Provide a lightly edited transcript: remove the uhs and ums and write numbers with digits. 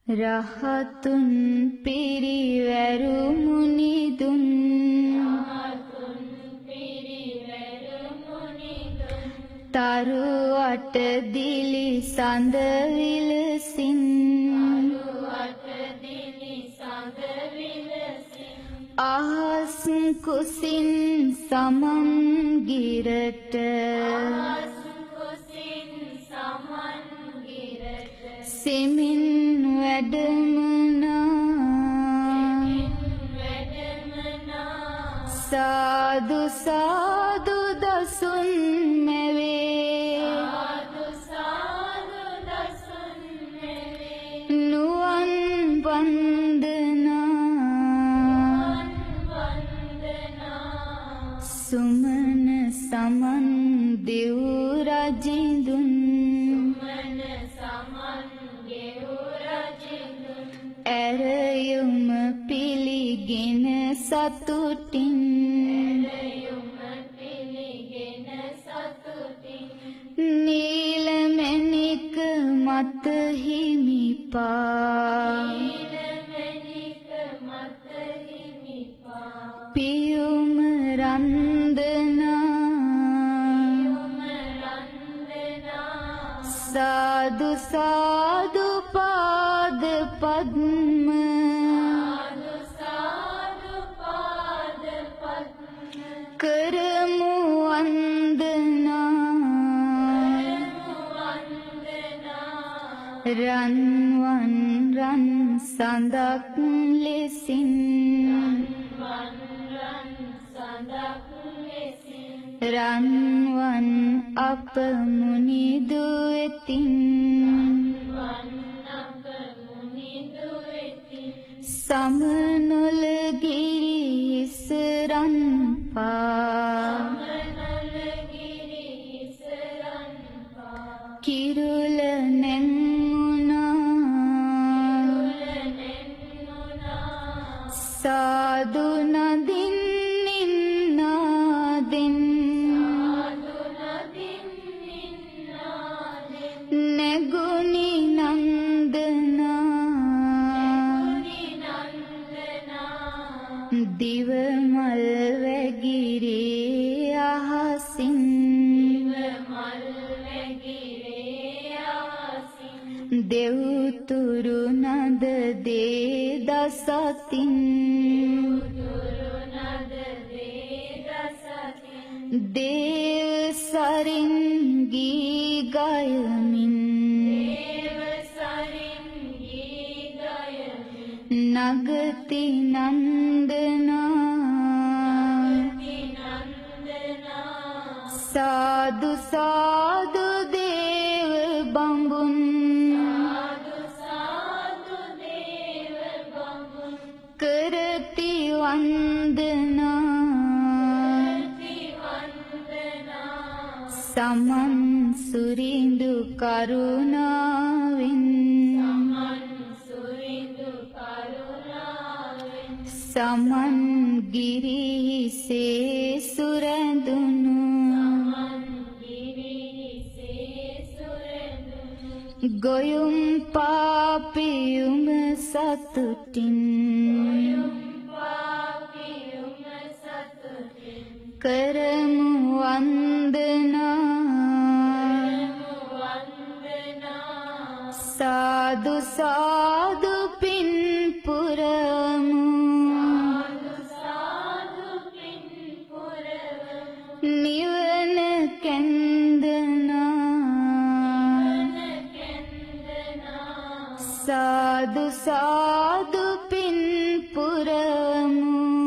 රහතුන් පිරිවැරුමුනිදුන් තරුවට දිලි සඳ විලසින් අහස් කුසින් සමන් ගිරට සෙමින් වැඩමනා සාදු සාදු දසුන් මැවේ නුවන් වන්දනා සුමන සමන් දෙව් රජිඳුන් ඇරයුම පිළිගෙන සතුටින් නීලමැණික මත හිමිපා පියුම රන්දනා සාදු සාදු පාද පද්ම කරමු වන්දනා රන්වන් රන් සඳක් ලෙසින් රන්වන් අප මුනිදු වෙතින් සමනොල ගිරිස රන්පා කිරුල නැන්මුණා සාදු නදින් නින්නාදෙන් නැගුණි නන්දනා දිවමල් වැගිරේ අහසින් දෙව්තුරු නද දේ දසතින් දේව සරින් ගී ගයමින් නගති නන්දනා සාදු සාදු දේව බඹුන් කරති වන්දනා සමන් සුරිඳු කරුණාවෙන් සමන් ගිරිසේ සුරැඳුණු ගොයුම් පාපියුම සතුටින් කරමු වන්දනා සාදු සාදු පින් පුරමු නිවන කැන්දනා සාදු සාදු පින් පුරමු